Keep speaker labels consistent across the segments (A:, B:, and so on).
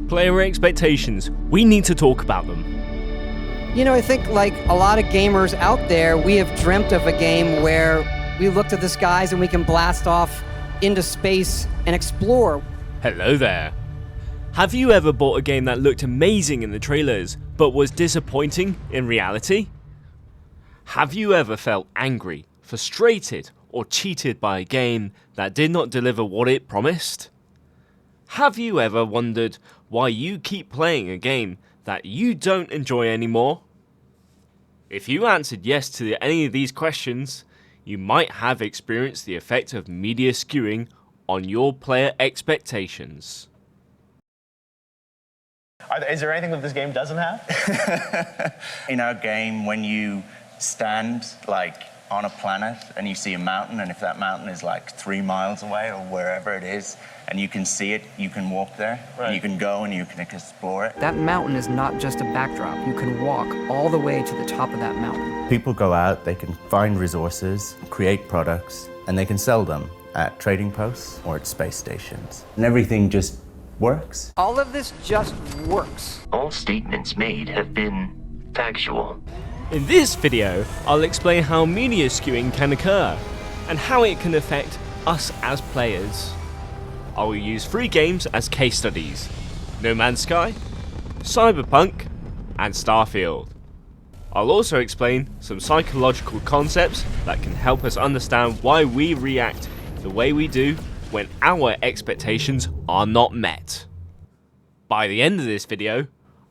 A: Player expectations. We need to talk about them.
B: You know, I think like a lot of gamers out there, we have dreamt of a game where we look to the skies and we can blast off into space and explore.
A: Hello there. Have you ever bought a game that looked amazing in the trailers, but was disappointing in reality? Have you ever felt angry, frustrated, or cheated by a game that did not deliver what it promised? Have you ever wondered why you keep playing a game that you don't enjoy anymore? If you answered yes to any of these questions, you might have experienced the effect of media skewing on your player expectations.
C: Is there anything that this game doesn't have?
D: In our game, when you stand like on a planet and you see a mountain, and if that mountain is like 3 miles away or wherever it is, and you can see it, you can walk there,
C: right.
D: And you can go and you can explore it.
B: That mountain is not just a backdrop. You can walk all the way to the top of that mountain.
D: People go out, they can find resources, create products, and they can sell them at trading posts or at space stations. And everything just works.
B: All of this just works.
E: All statements made have been factual.
A: In this video, I'll explain how media skewing can occur, and how it can affect us as players. I will use 3 games as case studies: No Man's Sky, Cyberpunk, and Starfield. I'll also explain some psychological concepts that can help us understand why we react the way we do when our expectations are not met. By the end of this video,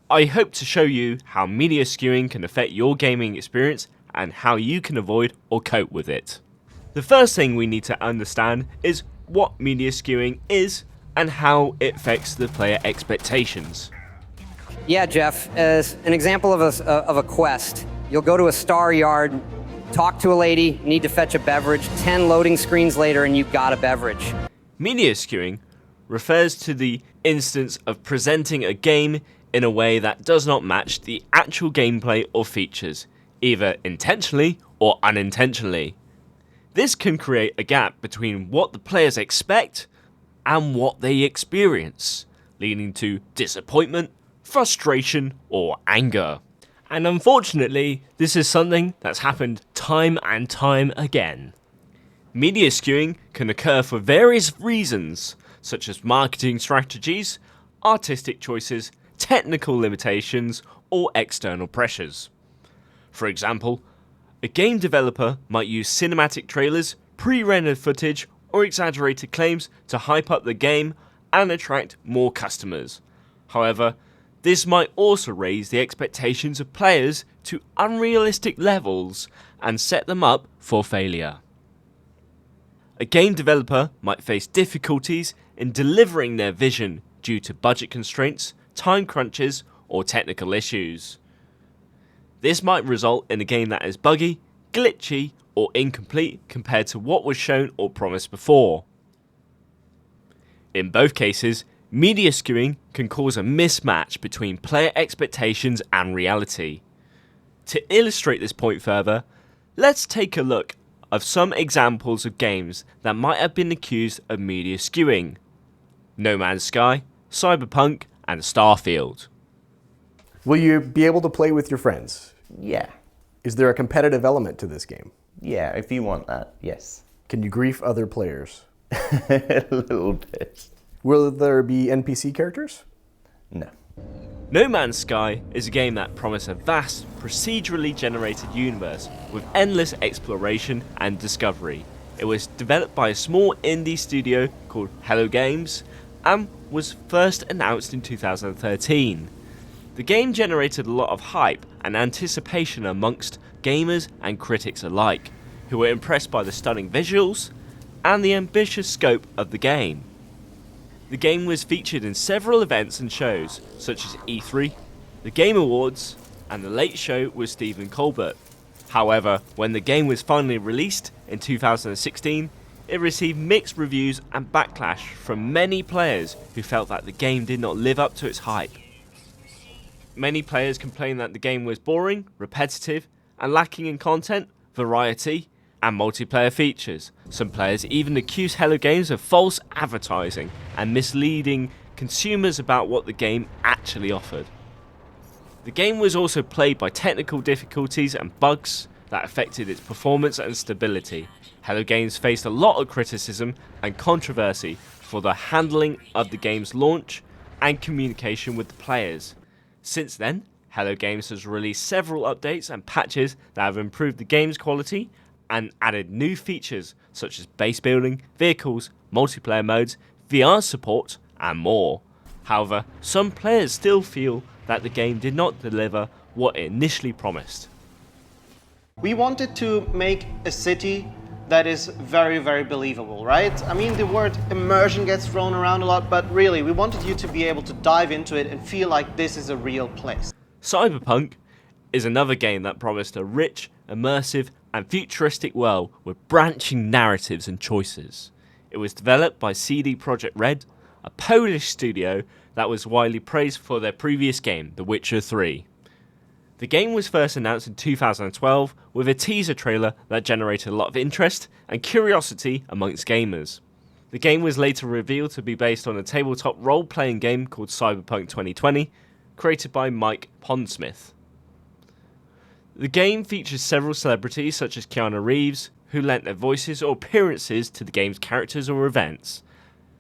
A: I hope to show you how media skewing can affect your gaming experience and how you can avoid or cope with it. The first thing we need to understand is what media skewing is and how it affects the player expectations.
B: Yeah, Jeff, as an example of a quest, you'll go to a star yard, talk to a lady, need to fetch a beverage, 10 loading screens later and you've got a beverage.
A: Media skewing refers to the instance of presenting a game in a way that does not match the actual gameplay or features, either intentionally or unintentionally. This can create a gap between what the players expect and what they experience, leading to disappointment, frustration, or anger. And unfortunately, this is something that's happened time and time again. Media skewing can occur for various reasons, such as marketing strategies, artistic choices, technical limitations, or external pressures. For example, a game developer might use cinematic trailers, pre-rendered footage, or exaggerated claims to hype up the game and attract more customers. However, this might also raise the expectations of players to unrealistic levels and set them up for failure. A game developer might face difficulties in delivering their vision due to budget constraints, time crunches, or technical issues. This might result in a game that is buggy, glitchy, or incomplete compared to what was shown or promised before. In both cases, media skewing can cause a mismatch between player expectations and reality. To illustrate this point further, let's take a look at some examples of games that might have been accused of media skewing: No Man's Sky, Cyberpunk, and Starfield.
F: Will you be able to play with your friends?
D: Yeah.
F: Is there a competitive element to this game?
D: Yeah, if you want that, yes.
F: Can you grief other players?
D: A little bit.
F: Will there be NPC characters?
D: No.
A: No Man's Sky is a game that promised a vast, procedurally generated universe with endless exploration and discovery. It was developed by a small indie studio called Hello Games and was first announced in 2013. The game generated a lot of hype and anticipation amongst gamers and critics alike, who were impressed by the stunning visuals and the ambitious scope of the game. The game was featured in several events and shows, such as E3, the Game Awards, and The Late Show with Stephen Colbert. However, when the game was finally released in 2016, it received mixed reviews and backlash from many players who felt that the game did not live up to its hype. Many players complained that the game was boring, repetitive, and lacking in content, variety, and multiplayer features. Some players even accused Hello Games of false advertising and misleading consumers about what the game actually offered. The game was also plagued by technical difficulties and bugs that affected its performance and stability. Hello Games faced a lot of criticism and controversy for the handling of the game's launch and communication with the players. Since then, Hello Games has released several updates and patches that have improved the game's quality and added new features such as base building, vehicles, multiplayer modes, VR support, and more. However, some players still feel that the game did not deliver what it initially promised.
G: We wanted to make a city that is very, very believable, right? I mean, the word immersion gets thrown around a lot, but really, we wanted you to be able to dive into it and feel like this is a real place.
A: Cyberpunk is another game that promised a rich, immersive, and futuristic world with branching narratives and choices. It was developed by CD Projekt Red, a Polish studio that was widely praised for their previous game, The Witcher 3. The game was first announced in 2012 with a teaser trailer that generated a lot of interest and curiosity amongst gamers. The game was later revealed to be based on a tabletop role-playing game called Cyberpunk 2020, created by Mike Pondsmith. The game features several celebrities such as Keanu Reeves, who lent their voices or appearances to the game's characters or events.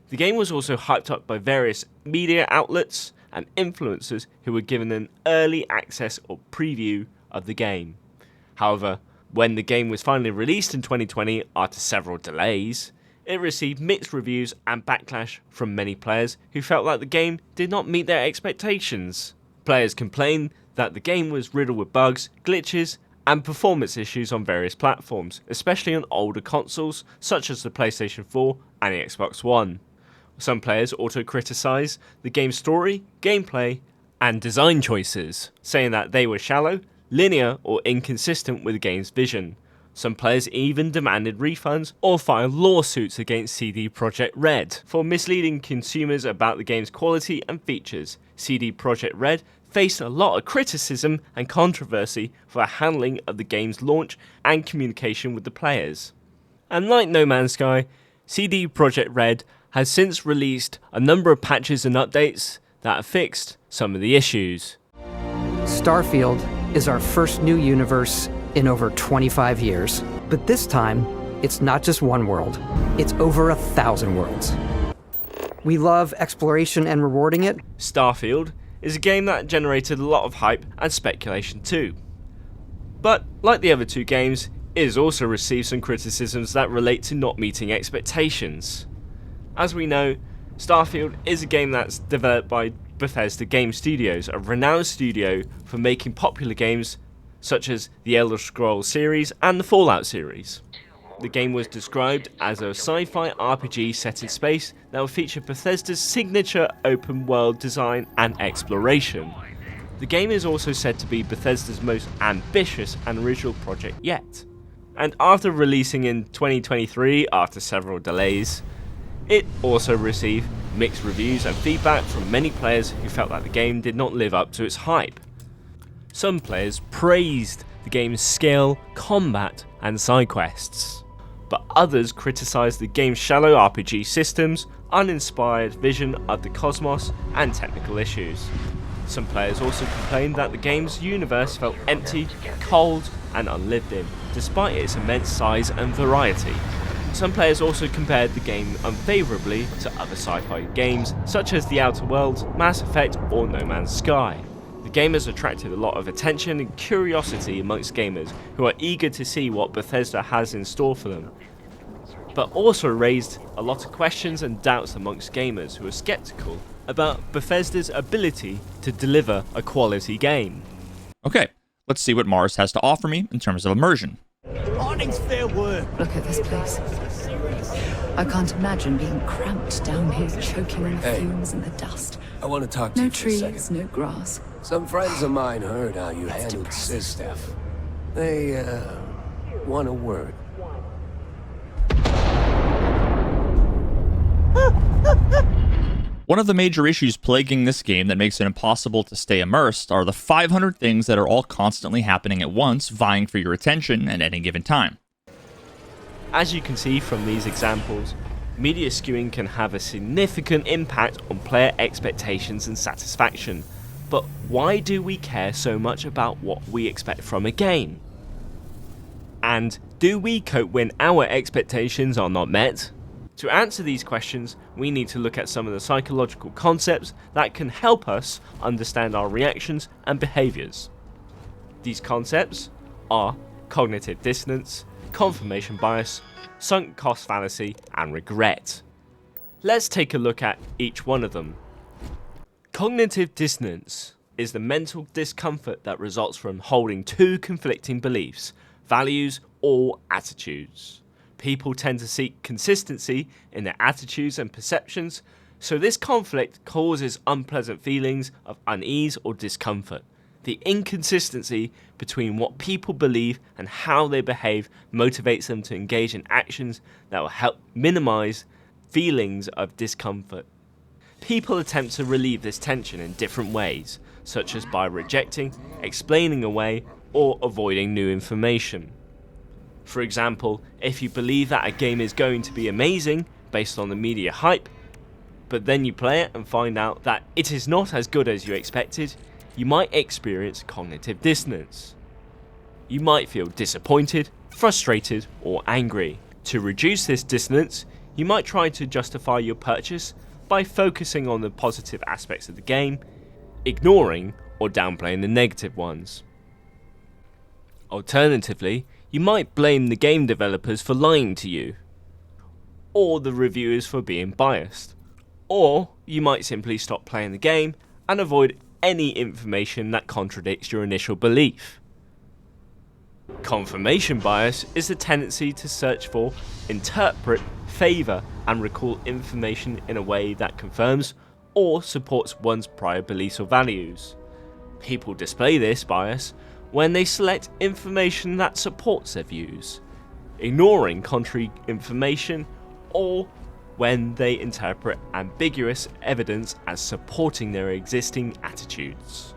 A: The game was also hyped up by various media outlets and influencers who were given an early access or preview of the game. However, when the game was finally released in 2020 after several delays, it received mixed reviews and backlash from many players who felt like the game did not meet their expectations. Players complained that the game was riddled with bugs, glitches, and performance issues on various platforms, especially on older consoles such as the PlayStation 4 and the Xbox One. Some players also criticised the game's story, gameplay, and design choices, saying that they were shallow, linear, or inconsistent with the game's vision. Some players even demanded refunds or filed lawsuits against CD Projekt Red for misleading consumers about the game's quality and features. CD Projekt Red faced a lot of criticism and controversy for the handling of the game's launch and communication with the players. And like No Man's Sky, CD Projekt Red has since released a number of patches and updates that have fixed some of the issues.
H: Starfield is our first new universe in over 25 years. But this time, it's not just one world, it's over 1,000 worlds. We love exploration and rewarding it.
A: Starfield is a game that generated a lot of hype and speculation too. But like the other two games, it has also received some criticisms that relate to not meeting expectations. As we know, Starfield is a game that's developed by Bethesda Game Studios, a renowned studio for making popular games such as the Elder Scrolls series and the Fallout series. The game was described as a sci-fi RPG set in space that would feature Bethesda's signature open world design and exploration. The game is also said to be Bethesda's most ambitious and original project yet. And after releasing in 2023 after several delays, it also received mixed reviews and feedback from many players who felt that the game did not live up to its hype. Some players praised the game's scale, combat, and side quests, but others criticised the game's shallow RPG systems, uninspired vision of the cosmos, and technical issues. Some players also complained that the game's universe felt empty, cold, and unlived in, despite its immense size and variety. Some players also compared the game unfavourably to other sci-fi games such as The Outer Worlds, Mass Effect, or No Man's Sky. The game has attracted a lot of attention and curiosity amongst gamers who are eager to see what Bethesda has in store for them, but also raised a lot of questions and doubts amongst gamers who are skeptical about Bethesda's ability to deliver a quality game.
I: Okay, let's see what Mars has to offer me in terms of immersion.
J: Morning's fair word.
K: Look at this place. I can't imagine being cramped down here, choking on the fumes and the dust.
J: I want to talk to you
K: No
J: for a second.
K: trees, no grass.
J: Some friends of mine heard how you handled Sis stuff. They, want a word.
I: One of the major issues plaguing this game that makes it impossible to stay immersed are the 500 things that are all constantly happening at once, vying for your attention at any given time.
A: As you can see from these examples, Media skewing can have a significant impact on player expectations and satisfaction, but why do we care so much about what we expect from a game? And do we cope when our expectations are not met? To answer these questions, we need to look at some of the psychological concepts that can help us understand our reactions and behaviours. These concepts are cognitive dissonance, confirmation bias, sunk cost fallacy, and regret. Let's take a look at each one of them. Cognitive dissonance is the mental discomfort that results from holding two conflicting beliefs, values, or attitudes. People tend to seek consistency in their attitudes and perceptions, so this conflict causes unpleasant feelings of unease or discomfort. The inconsistency between what people believe and how they behave motivates them to engage in actions that will help minimize feelings of discomfort. People attempt to relieve this tension in different ways, such as by rejecting, explaining away, or avoiding new information. For example, if you believe that a game is going to be amazing based on the media hype, but then you play it and find out that it is not as good as you expected, you might experience cognitive dissonance. You might feel disappointed, frustrated, or angry. To reduce this dissonance, you might try to justify your purchase by focusing on the positive aspects of the game, ignoring or downplaying the negative ones. Alternatively, you might blame the game developers for lying to you, or the reviewers for being biased, or you might simply stop playing the game and avoid any information that contradicts your initial belief. Confirmation bias is the tendency to search for, interpret, favour, and recall information in a way that confirms or supports one's prior beliefs or values. People display this bias when they select information that supports their views, ignoring contrary information, or when they interpret ambiguous evidence as supporting their existing attitudes.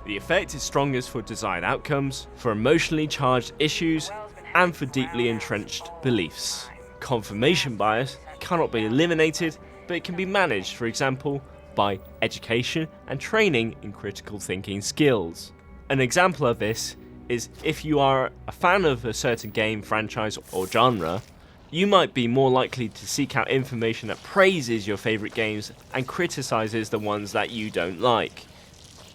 A: The effect is strongest for desired outcomes, for emotionally charged issues, and for deeply entrenched beliefs. Confirmation bias cannot be eliminated, but it can be managed, for example, by education and training in critical thinking skills. An example of this is if you are a fan of a certain game, franchise, or genre, you might be more likely to seek out information that praises your favourite games and criticises the ones that you don't like.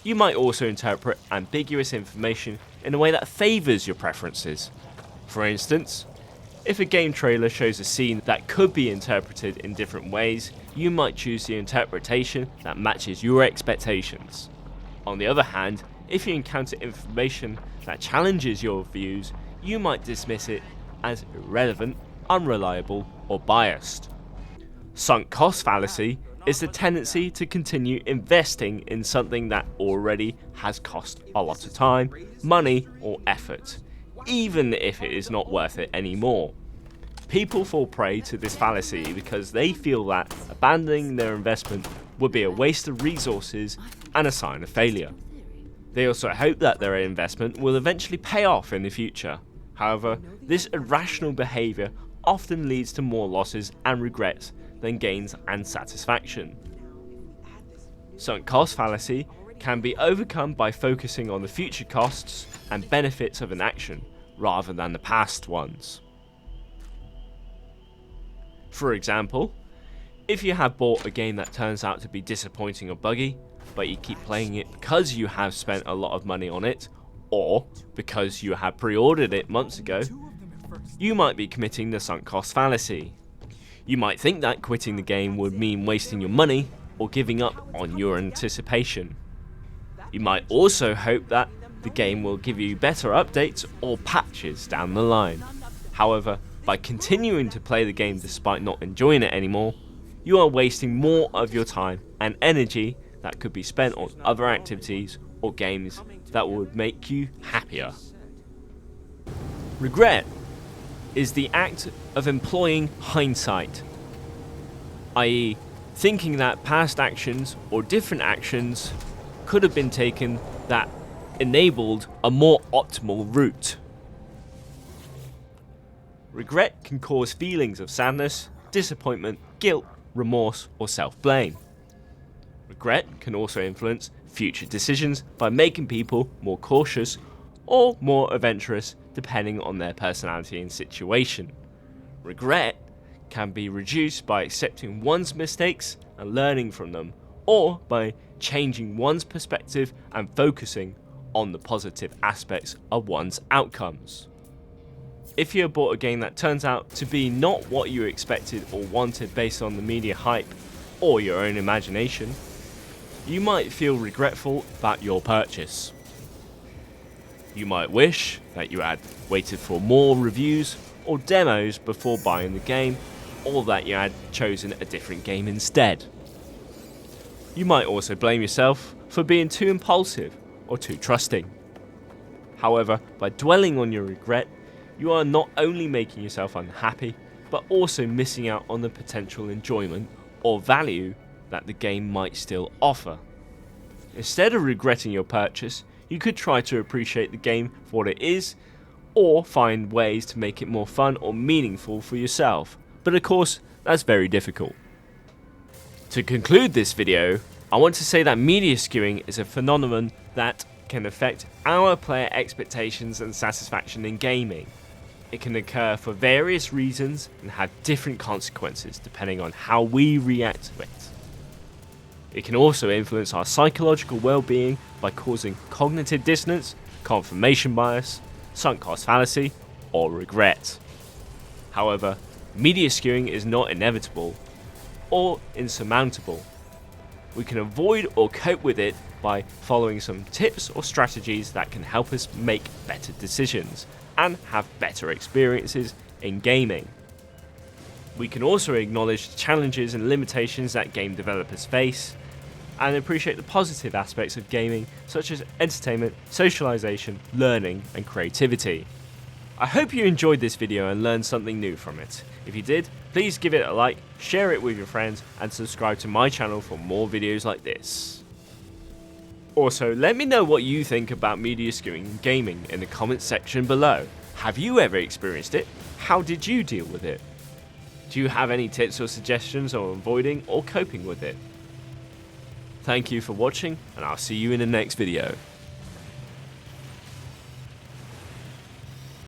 A: You might also interpret ambiguous information in a way that favours your preferences. For instance, if a game trailer shows a scene that could be interpreted in different ways, you might choose the interpretation that matches your expectations. On the other hand, if you encounter information that challenges your views, you might dismiss it as irrelevant, unreliable, or biased. Sunk cost fallacy is the tendency to continue investing in something that already has cost a lot of time, money, or effort, even if it is not worth it anymore. People fall prey to this fallacy because they feel that abandoning their investment would be a waste of resources and a sign of failure. They also hope that their investment will eventually pay off in the future. However, this irrational behaviour often leads to more losses and regrets than gains and satisfaction. Sunk cost fallacy can be overcome by focusing on the future costs and benefits of an action rather than the past ones. For example, if you have bought a game that turns out to be disappointing or buggy, but you keep playing it because you have spent a lot of money on it, or because you have pre-ordered it months ago, you might be committing the sunk cost fallacy. You might think that quitting the game would mean wasting your money or giving up on your anticipation. You might also hope that the game will give you better updates or patches down the line. However, by continuing to play the game despite not enjoying it anymore, you are wasting more of your time and energy that could be spent on other activities or games that would make you happier. Regret is the act of employing hindsight, i.e., thinking that past actions or different actions could have been taken that enabled a more optimal route. Regret can cause feelings of sadness, disappointment, guilt, remorse, or self-blame. Regret can also influence future decisions by making people more cautious or more adventurous depending on their personality and situation. Regret can be reduced by accepting one's mistakes and learning from them, or by changing one's perspective and focusing on the positive aspects of one's outcomes. If you have bought a game that turns out to be not what you expected or wanted based on the media hype or your own imagination, you might feel regretful about your purchase. You might wish that you had waited for more reviews or demos before buying the game, or that you had chosen a different game instead. You might also blame yourself for being too impulsive or too trusting. However, by dwelling on your regret, you are not only making yourself unhappy, but also missing out on the potential enjoyment or value that the game might still offer. Instead of regretting your purchase, you could try to appreciate the game for what it is, or find ways to make it more fun or meaningful for yourself. But of course, that's very difficult. To conclude this video, I want to say that media skewing is a phenomenon that can affect our player expectations and satisfaction in gaming. It can occur for various reasons and have different consequences depending on how we react to it. It can also influence our psychological well-being by causing cognitive dissonance, confirmation bias, sunk cost fallacy, or regret. However, media skewing is not inevitable or insurmountable. We can avoid or cope with it by following some tips or strategies that can help us make better decisions and have better experiences in gaming. We can also acknowledge the challenges and limitations that game developers face, and appreciate the positive aspects of gaming such as entertainment, socialization, learning, and creativity. I hope you enjoyed this video and learned something new from it. If you did, please give it a like, share it with your friends, and subscribe to my channel for more videos like this. Also, let me know what you think about media skewing in gaming in the comments section below. Have you ever experienced it? How did you deal with it? Do you have any tips or suggestions on avoiding or coping with it? Thank you for watching, and I'll see you in the next video.